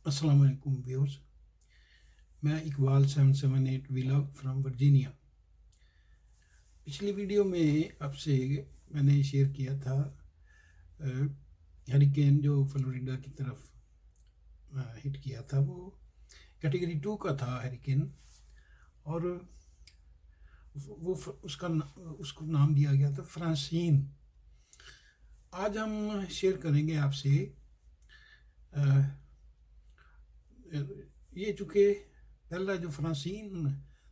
अस्सलाम वालेकुम व्यूअर्स। मैं इकबाल 778 व्लॉग फ्रॉम वर्जीनिया। पिछली वीडियो में आपसे मैंने शेयर किया था हरिकेन जो फ्लोरिडा की तरफ हिट किया था, वो कैटेगरी 2 का था हरिकेन। और वो उसको नाम दिया गया था फ्रांसीन। आज हम शेयर करेंगे आपसे ये चूँकि पहला जो फ्रांसीन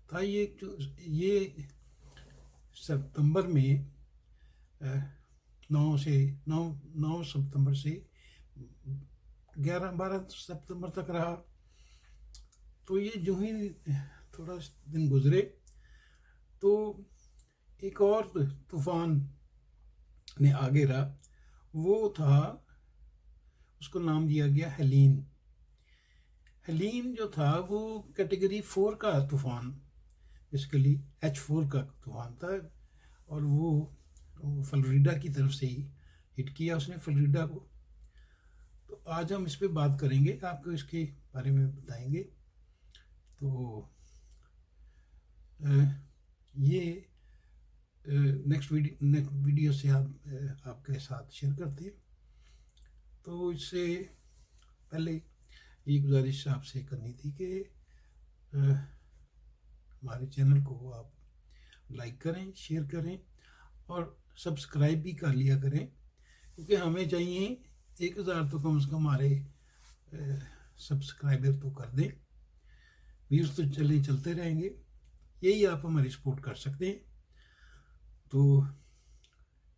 था, ये सितंबर में 9 सितंबर से 11-12 सितंबर तक रहा। तो ये जो ही थोड़ा दिन गुजरे तो एक और तूफान ने आगे रहा। वो था, उसको नाम दिया गया हेलीन। हेलीन जो था वो कैटेगरी 4 का तूफान, बेसिकली H4 का तूफान था। और वो फ्लोरिडा की तरफ से ही हिट किया उसने, फ्लोरिडा को। तो आज हम इस पे बात करेंगे, आपको इसके बारे में बताएंगे। तो ये नेक्स्ट वीडियो से आपके साथ शेयर करते हैं। तो इससे पहले ये गुजारिश आपसे करनी थी कि हमारे चैनल को आप लाइक करें, शेयर करें और सब्सक्राइब भी कर लिया करें, क्योंकि हमें चाहिए 1000 तो कम से कम हमारे सब्सक्राइबर तो कर दें। व्यूज़ तो चलते रहेंगे, यही आप हमारी सपोर्ट कर सकते हैं। तो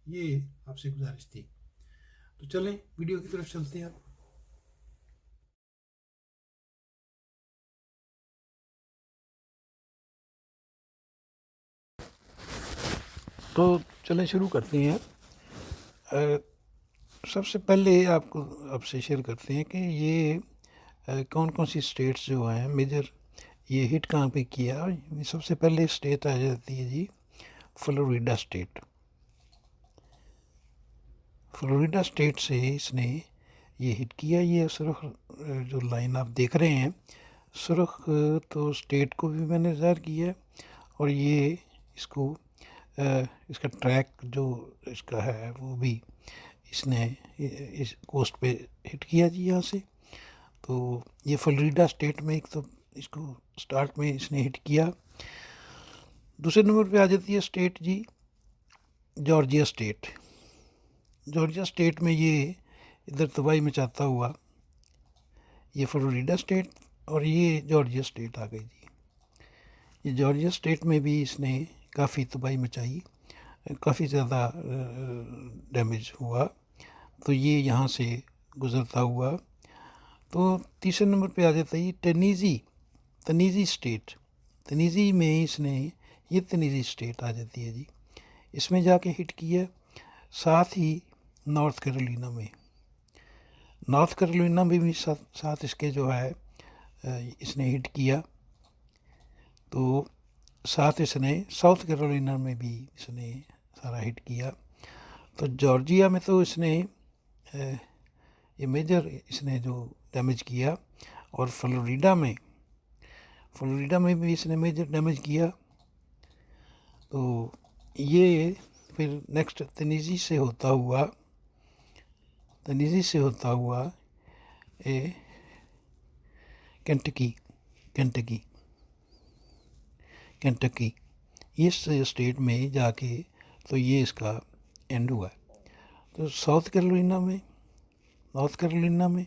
ये आपसे गुजारिश थी। तो चलें वीडियो की तरफ चलते हैं आप। तो चलें शुरू करते हैं। सबसे पहले आपसे शेयर करते हैं कि ये कौन कौन सी स्टेट्स जो हैं मेजर, ये हिट कहाँ पे किया। सबसे पहले स्टेट आ जाती है जी फ्लोरिडा स्टेट। फ्लोरिडा स्टेट से इसने ये हिट किया। ये सुर्ख जो लाइन आप देख रहे हैं, सुर्ख तो स्टेट को भी मैंने ज़ाहिर किया है। और ये इसको इसका ट्रैक जो इसका है वो भी इसने इस कोस्ट पे हिट किया जी यहाँ से। तो ये फ्लोरिडा स्टेट में एक तो इसको स्टार्ट में इसने हिट किया। दूसरे नंबर पे आ जाती है स्टेट जी जॉर्जिया स्टेट। जॉर्जिया स्टेट में ये इधर तबाही मचाता हुआ ये फ्लोरिडा स्टेट और ये जॉर्जिया स्टेट आ गई जी। ये जॉर्जिया स्टेट में भी इसने काफ़ी तबाही मचाई, काफ़ी ज़्यादा डैमेज हुआ। तो ये यहाँ से गुज़रता हुआ तो तीसरे नंबर पे आ जाता है ये तनीज़ी स्टेट। तनीज़ी में इसने, ये तनीज़ी स्टेट आ जाती है जी, इसमें जाके हिट किया। साथ ही नॉर्थ कैरोलिना में भी साथ इसके जो है इसने हिट किया। तो साथ इसने साउथ कैरोलिना में भी इसने सारा हिट किया। तो जॉर्जिया में तो इसने ये मेजर इसने जो डैमेज किया। और फ्लोरिडा में भी इसने मेजर डैमेज किया। तो ये फिर नेक्स्ट तनीज़ी से होता हुआ ए केंटकी इस स्टेट में जाके तो ये इसका एंड हुआ। तो नॉर्थ कैरोलिना में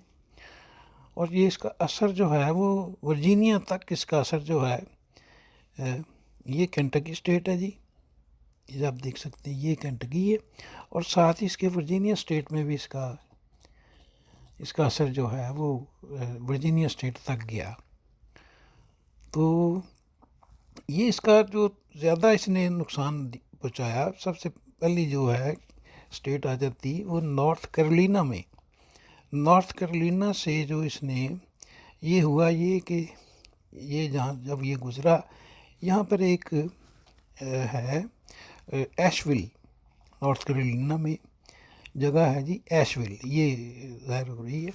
और ये इसका असर जो है वो वर्जीनिया तक इसका असर जो है। ये केंटकी स्टेट है जी, ये आप देख सकते हैं, ये केंटकी है। और साथ ही इसके वर्जीनिया स्टेट में भी इसका असर जो है वो वर्जीनिया स्टेट तक गया। तो ये इसका जो ज़्यादा इसने नुकसान पहुँचाया, सबसे पहली जो है स्टेट आ जाती वो नॉर्थ कैरोलिना से जो इसने ये हुआ ये कि ये जहाँ जब ये गुज़रा, यहाँ पर एक है एशविल, नॉर्थ कैरोलिना में जगह है जी एशविल, ये ज़ाहिर हो रही है।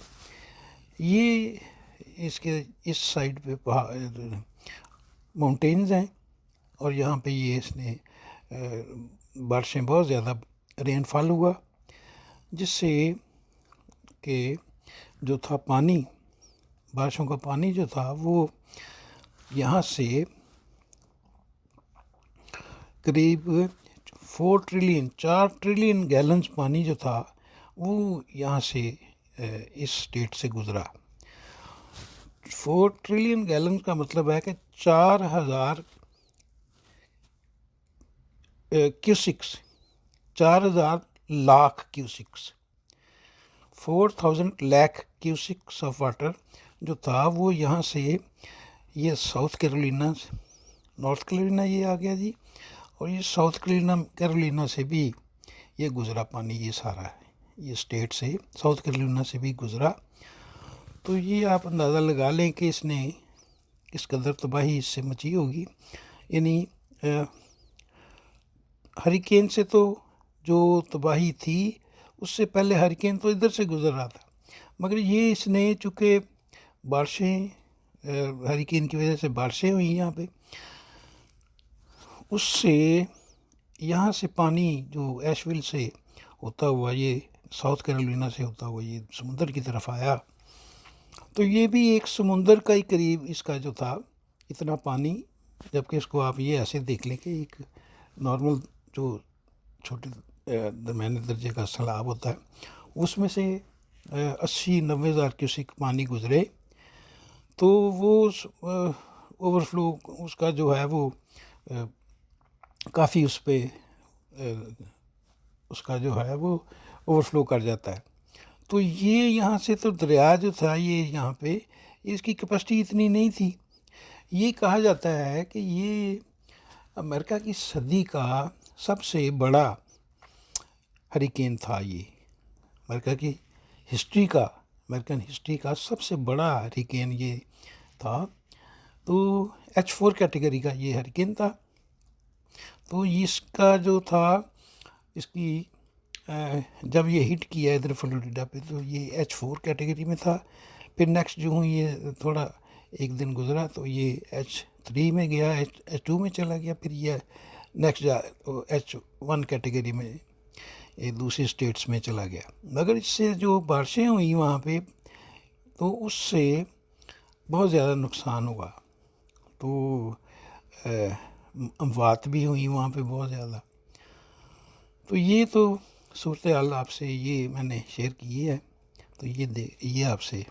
ये इसके इस साइड पे माउंटेन्स हैं और यहाँ पे ये इसने बारिशें बहुत ज़्यादा रेनफॉल हुआ, जिससे कि जो था पानी, बारिशों का पानी जो था वो यहाँ से करीब 4 ट्रिलियन गैलन्स पानी जो था वो यहाँ से इस स्टेट से गुज़रा। 4 ट्रिलियन गैलन का मतलब है कि 4000 क्यूसिक्स, 4000 लाख क्यूसिक्स, 4000 लाख क्यूसिक्स ऑफ वाटर जो था वो यहाँ से, ये साउथ कैरोलिना, नॉर्थ कैरोलिना ये आ गया जी, और ये साउथ कैरोलिना से भी ये गुज़रा पानी, ये सारा है ये स्टेट से, साउथ कैरोलिना से भी गुज़रा। तो ये आप अंदाज़ा लगा लें कि इसने किस कदर तबाही इससे मची होगी। यानी हरिकेन से तो जो तबाही थी उससे पहले हरिकेन तो इधर से गुज़र रहा था, मगर ये इसने चूँकि बारिशें, हरिकेन की वजह से बारिशें हुई यहाँ पे, उससे यहाँ से पानी जो एशविल से होता हुआ ये साउथ कैरोलिना से होता हुआ ये समुंदर की तरफ आया। तो ये भी एक समुंदर का ही करीब इसका जो था इतना पानी, जबकि इसको आप ये ऐसे देख लें कि एक नॉर्मल जो छोटे दरमियाने दर्जे का सैलाब होता है उसमें से 80-90 हज़ार क्यूसिक पानी गुजरे, तो वो ओवरफ्लो उसका जो है वो काफ़ी उस पर उसका जो है वो ओवरफ्लो कर जाता है। तो ये यहाँ से तो दरिया जो था ये यहाँ पे इसकी कैपेसिटी इतनी नहीं थी। ये कहा जाता है कि ये अमेरिका की सदी का सबसे बड़ा हरिकेन था। ये अमेरिका की हिस्ट्री का, अमेरिकन हिस्ट्री का सबसे बड़ा हरिकेन ये था। तो H4 कैटेगरी का ये हरिकेन था। तो इसका जो था, इसकी जब ये हिट किया इधर फ्लोरिडा पे तो ये H4 कैटेगरी में था। फिर नेक्स्ट जो हूँ ये थोड़ा एक दिन गुजरा तो ये H3 में गया, H2 में चला गया, फिर ये नेक्स्ट H1 कैटेगरी में ये दूसरी स्टेट्स में चला गया। मगर इससे जो बारिशें हुई वहाँ पे तो उससे बहुत ज़्यादा नुकसान हुआ। तो अमवात भी हुई वहाँ पे बहुत ज़्यादा। तो ये तो सूरत हाल आपसे ये मैंने शेयर की है। तो ये आपसे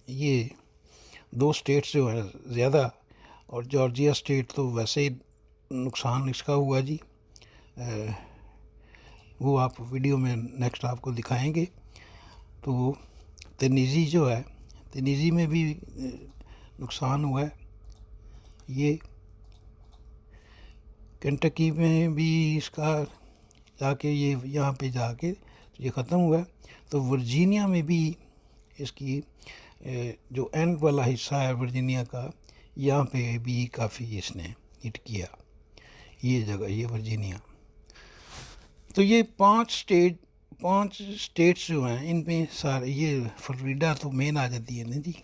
ये 2 स्टेट्स जो है ज़्यादा, और जॉर्जिया स्टेट तो वैसे ही नुकसान इसका हुआ जी, वो आप वीडियो में नेक्स्ट आपको दिखाएंगे। तो तेनीज़ी जो है, तेनीज़ी में भी नुकसान हुआ है। ये केंटकी में भी इसका जाके ये यहाँ पे जाके ये ख़त्म हुआ। तो वर्जीनिया में भी इसकी जो एंड वाला हिस्सा है वर्जीनिया का, यहाँ पे भी काफ़ी इसने हिट किया ये जगह, ये वर्जीनिया। तो ये 5 स्टेट्स जो हैं इनमें सारे, ये फ्लोरिडा तो मेन आ जाती है ना जी,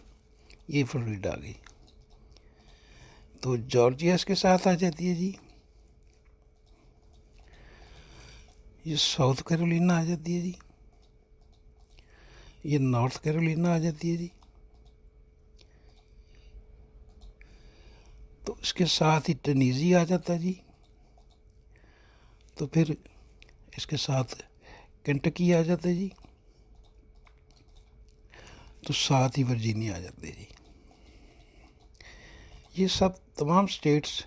ये फ्लोरिडा आ गई। तो जॉर्जिया इसके साथ आ जाती है जी, ये साउथ कैरोलिना आ जाती है जी, ये नॉर्थ कैरोलिना आ जाती है जी। तो इसके साथ ही टेनीजी आ जाता है जी। तो फिर इसके साथ केंटकी आ जाता है जी। तो साथ ही वर्जीनिया आ जाते हैं जी। ये सब तमाम स्टेट्स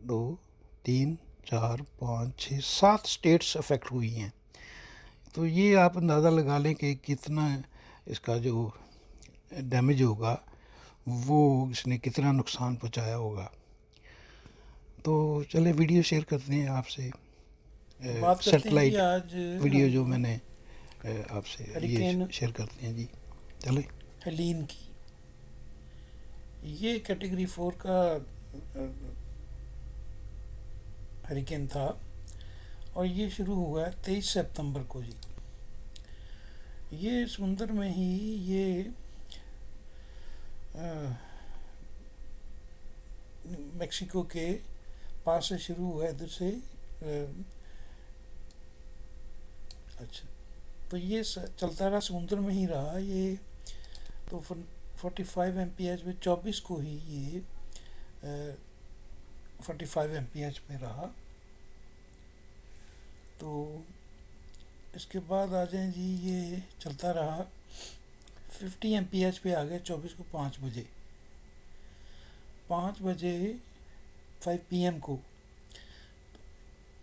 2, 3, 4, 5, 6, 7 स्टेट्स अफेक्ट हुई हैं। तो ये आप अंदाज़ा लगा लें कि कितना इसका जो डैमेज होगा, वो इसने कितना नुकसान पहुंचाया होगा। तो चले वीडियो शेयर करते हैं आपसे, सैटेलाइट वीडियो जो मैंने आपसे ये शेयर करते हैं जी। चले हेलीन की, ये कैटेगरी 4 का हरिकेन था और ये शुरू हुआ है 23 सितंबर को जी। ये समुंदर में ही ये मेक्सिको के पास से शुरू हुआ इधर से। अच्छा, तो ये चलता रहा, समुद्र में ही रहा ये। तो 45 MPH में 24 को ही ये 45 MPH में रहा। तो इसके बाद आ जाए जी, ये चलता रहा 50 MPH पे आ गया 24 को 5 बजे। 5 बजे 5 PM को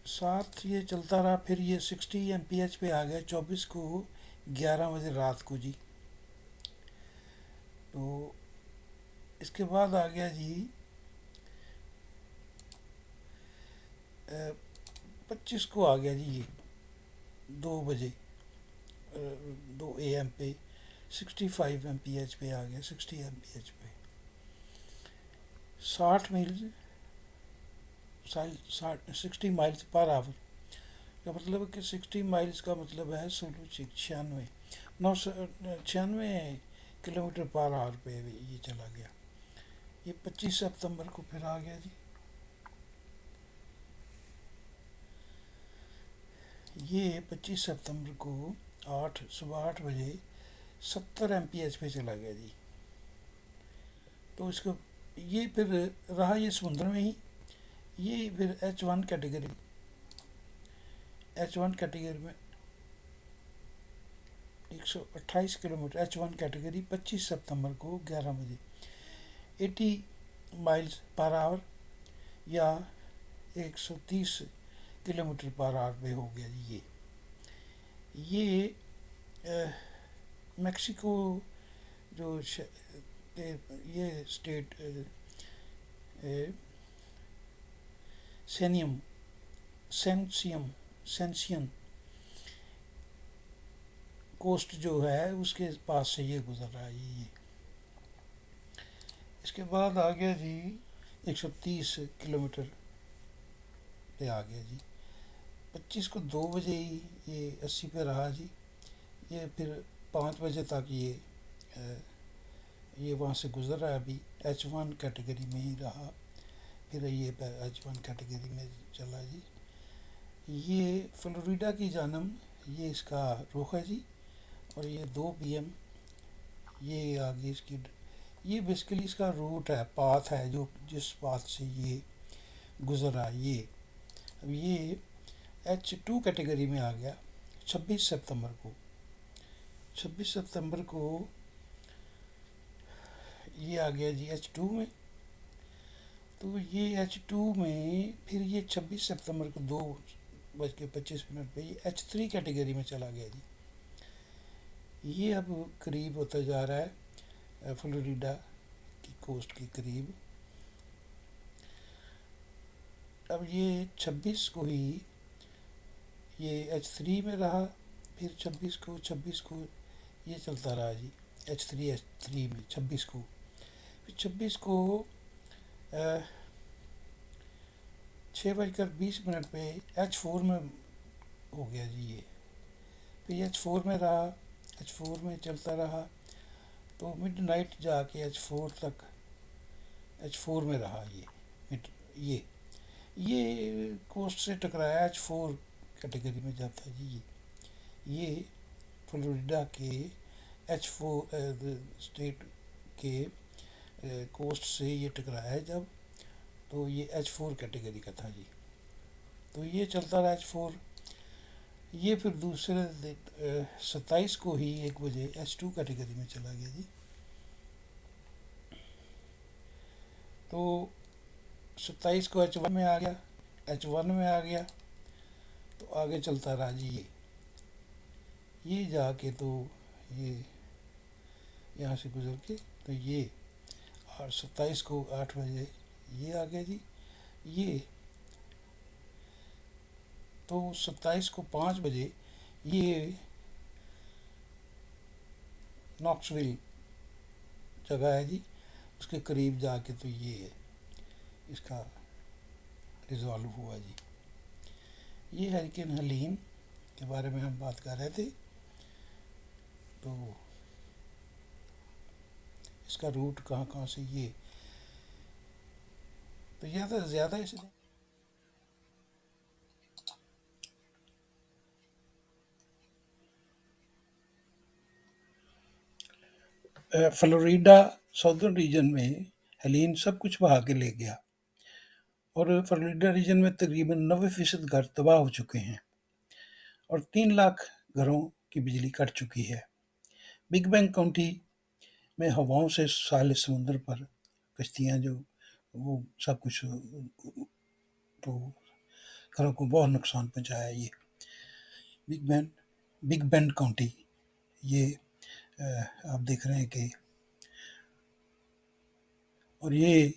साथ ये चलता रहा। फिर ये 60 MPH पे आ गया 24 को 11 बजे रात को जी। तो इसके बाद आ गया जी 25 को आ गया जी, ये 2 बजे 2 AM पे 65 MPH पे आ गया। 60 MPH पे 60 मील 60 माइल्स पर आवर का मतलब है कि 60 माइल्स का मतलब है 96 किलोमीटर पर आवर पे ये चला गया। ये 25 सितंबर को फिर आ गया जी। ये 25 सितंबर को सुबह 8 बजे 70 MPH पे चला गया जी। तो इसको ये फिर रहा ये समुद्र में ही। ये फिर H1 कैटेगरी में 128 किलोमीटर H1 कैटेगरी 25 सितंबर को 11 बजे 80 माइल्स पर आवर या 130 किलोमीटर पर आवर पे हो गया जी। ये मेक्सिको जो ये स्टेट सेंसियन कोस्ट जो है उसके पास से ये गुजर रहा है ये। इसके बाद आ गया जी 130 किलोमीटर पे आ गया जी। 25 को 2 बजे ही ये 80 पे रहा जी। ये फिर 5 बजे तक ये वहाँ से गुजर रहा है। अभी H1 कैटेगरी में ही रहा, फिर ये H1 कैटेगरी में चला जी। ये फ्लोरिडा की जानब ये इसका रुख है जी। और ये 2 PM ये आगे इसकी ये बेसिकली इसका रूट है, पाथ है जो जिस पाथ से ये गुजरा ये। अब ये H2 कैटेगरी में आ गया 26 सितंबर को। 26 सितंबर को ये आ गया जी H2 में। तो ये H2 में फिर ये 26 सितंबर को 2:25 पे ये H3 कैटेगरी में चला गया जी। ये अब करीब होता जा रहा है फ्लोरिडा की कोस्ट के करीब। अब ये 26 को ही ये H3 में रहा। फिर 26 को ये चलता रहा जी H3 में 26 को। फिर 26 को 6:20 पे H4 में हो गया जी ये। फिर H4 में रहा, H4 में चलता रहा। तो मिडनाइट जाके H4 में रहा ये कोस्ट से टकराया H4 कैटेगरी में जाता जी। ये फ्लोरिडा के H4 स्टेट के कोस्ट से ये टकराया जब, तो ये H4 कैटेगरी का था जी। तो ये चलता रहा H4। ये फिर दूसरे 27 को ही 1 बजे H2 कैटेगरी में चला गया जी। तो 27 को H1 में आ गया। तो आगे चलता रहा जी ये जाके तो ये यहाँ से गुजर के तो ये और 27 को 8 बजे ये आ गया जी। ये तो 27 को 5 बजे ये नॉक्सविल जगह है जी, उसके करीब जाके तो ये इसका रिजॉल्व हुआ जी। ये हरिकेन हलीम के बारे में हम बात कर रहे थे। तो इसका रूट कहाँ कहाँ से ये, तो ज़्यादा से ज़्यादा इसने फ्लोरिडा साउदर्न रीजन में हेलीन सब कुछ बहा के ले गया और फ्लोरिडा रीजन में तकरीबन 90% घर तबाह हो चुके हैं और 3 लाख घरों की बिजली कट चुकी है। बिग बैंग काउंटी में हवाओं से साले समुंदर पर कश्तियाँ जो वो सब कुछ, तो घरों को बहुत नुकसान पहुंचाया ये बिग बैंड काउंटी। ये आप देख रहे हैं कि और ये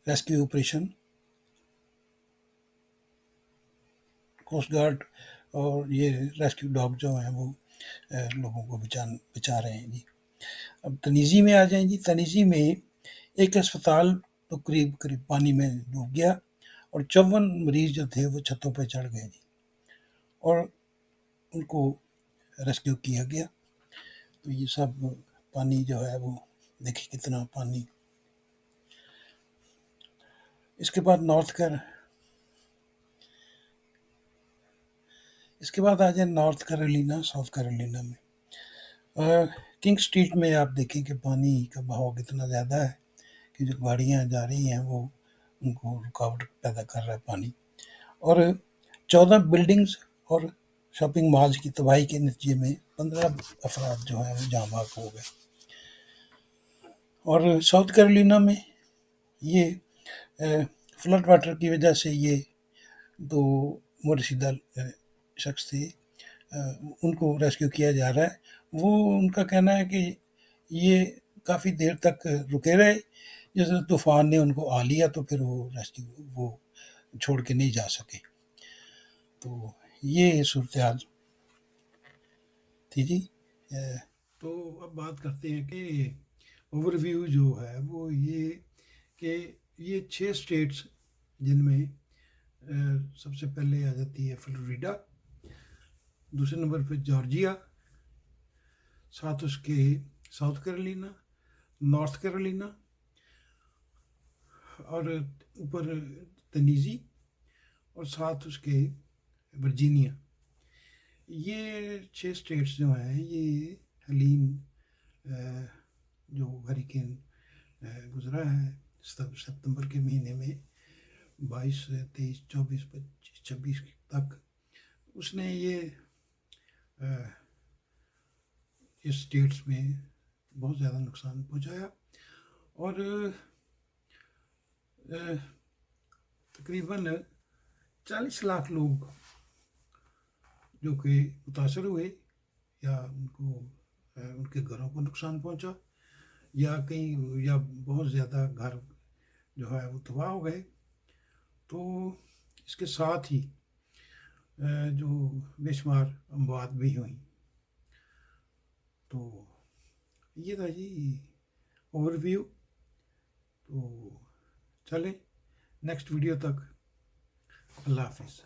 रेस्क्यू ऑपरेशन कोस्ट गार्ड और ये रेस्क्यू डॉग जो हैं वो लोगों को बचा रहे हैं जी। अब तनीज़ी में आ जाएं जी। तनीज़ी में एक अस्पताल तो करीब करीब पानी में डूब गया और 54 मरीज जो थे वो छतों पर चढ़ गए जी और उनको रेस्क्यू किया गया। तो ये सब पानी जो है वो देखिए कितना पानी। इसके बाद आ जाए नॉर्थ कैरोलिना साउथ कैरोलिना में किंग स्ट्रीट में आप देखें कि पानी का बहाव कितना ज़्यादा है कि जो गाड़ियाँ जा रही हैं वो उनको रुकावट पैदा कर रहा है पानी। और 14 बिल्डिंग्स और शॉपिंग मॉल्स की तबाही के नतीजे में 15 अफराद जो हैं वो जाँ बहक हो गए। और साउथ कैरोलिना में ये फ्लड वाटर की वजह से ये 2 मोरसीदा शख्स थे, उनको रेस्क्यू किया जा रहा है। वो उनका कहना है कि ये काफ़ी देर तक रुके रहे, जैसे तूफान ने उनको आ लिया तो फिर वो छोड़ के नहीं जा सके। तो ये सूरत हाल थी जी। तो अब बात करते हैं कि ओवरव्यू जो है वो ये कि ये 6 स्टेट्स जिनमें सबसे पहले आ जाती है फ्लोरिडा, दूसरे नंबर पे जॉर्जिया, साथ उसके साउथ कैरोलिना, नॉर्थ कैरोलिना और ऊपर तनीज़ी और साथ उसके वर्जीनिया। ये 6 स्टेट्स जो हैं ये हेलीन जो हरिकेन गुजरा है सितंबर के महीने में 22, 23, 24, 25, 26 तक, उसने ये इस स्टेट्स में बहुत ज़्यादा नुकसान पहुंचाया और तकरीबन 40 लाख लोग जो कि मुतासर हुए या उनके घरों को नुकसान पहुंचा या बहुत ज़्यादा घर जो है वो तबाह हो गए। तो इसके साथ ही जो बेशुमार अमवात भी हुई। तो ये था जी ओवरव्यू। तो चलें नेक्स्ट वीडियो तक, अल्लाह हाफिज़।